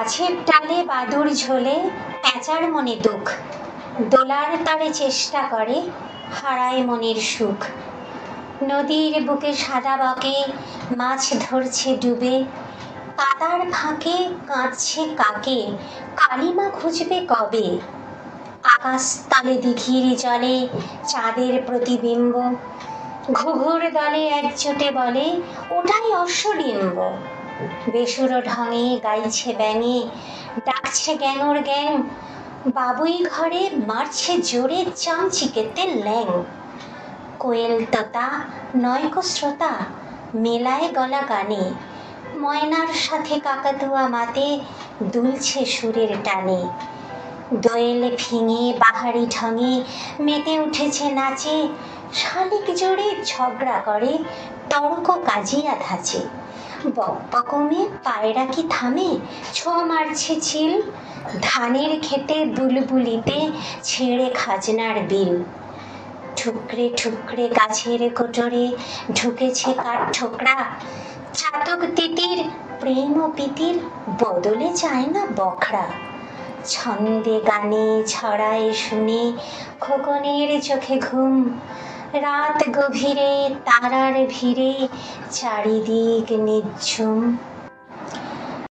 গাছের ডালে বাদুড় ঝোলে প্যাঁচার মনে দুঃখ, দোলার তারে চেষ্টা করে হারায় মনের সুখ। নদীর বুকে সাদা বকে মাছ ধরছে ডুবে, পাতার ফাঁকে কাঁদছে কাকে কালিমা খুঁজবে কবে। আকাশ তলে দিঘির জলে চাঁদের প্রতিবিম্ব, ঘুঘুর দলে একজোটে বলে ওটাই অশ্বডিম্ব। বেসুরো ঢঙে গাইছে ব্যাঙে, ডাকছে গ্যাঙর গ্যাং, বাবুই ঘরে মারছে জোরে চামচিকেতে ল্যাং। কোয়েল তোতা নয়কো শ্রোতা মেলায় গলা গানে, ময়নার সাথে কাকাতুয়া মাতে দুলছে সুরের টানে। দোয়েল ফিঙে বাহারি ঢঙে মেতে উঠেছে নাচে, শালিক জোড়ে ঝগড়া করে তর্ক কাজিয়া ধাঁচে। বকবকমে পায়রা কি থামে ছো মারছে চিল, ধানের খেতে বুলবুলিতে ছেড়ে খাজনার বিল। ঠুকরে ঠুকরে গাছের কোটরে ঢুকেছে কাঠ ঠোকরা, চাতক তিতির প্রেম ও প্রীতির বদলে যায় না বখরা। ছন্দে গানে ছড়ায় শুনে খোকনের চোখে ঘুম, রাত গভীরে তারার ভিড়ে চারিদিক নিঝুম।